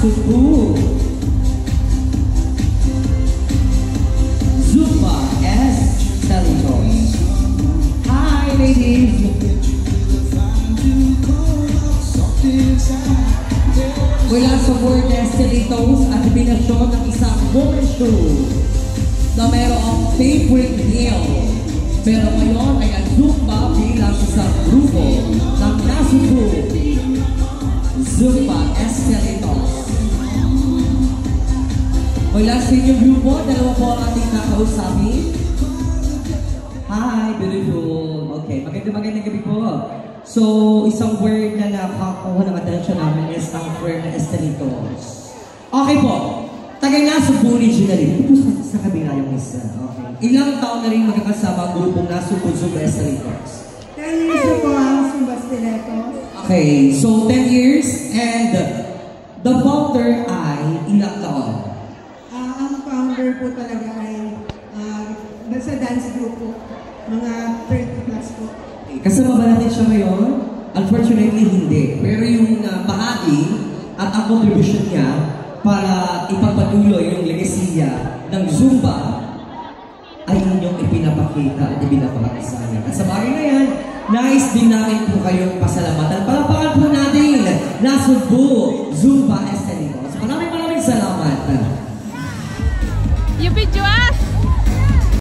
Subu, Zumba S. Salitos. Hi ladies. Mula sa Word Salitos at binasyon ng isang woman show na mayroong favorite meal. Pero ngayon ay ang Zumba bilang isang grupo ng Nasubu. Zumba S. Salitos. Mula sa inyong grupo, dalawa po ang ating nakausapin. Hi, beautiful. Okay, magandang gabi po. So, isang word na nakakuha ng atensyon namin is ang word na Estelitos. Okay po, taga Nasubu originally. Sa kabila yung isa. Okay. Ilang taon na rin magkakasama ang grupong nasubod Zumba Estiletos? 10 years na po ang Zumba Estiletos. Okay, so 10 years and the founder ay ilang taon? Ang founder po talaga ay sa dance group po. Mga 30 plus po. Okay, kasama ba natin siya ngayon? Unfortunately, hindi. Pero yung bahagi at ang contribution niya para ipagpatuloy yung legasiya ng Zumba ay inyong ipinapakita at ibinapakita sa amin. At sa bagay na yan, nais din namin po kayong pasalamatan. Palapakan po natin Nasugbu Zumba Estiletos. Maraming salamat. You videoas!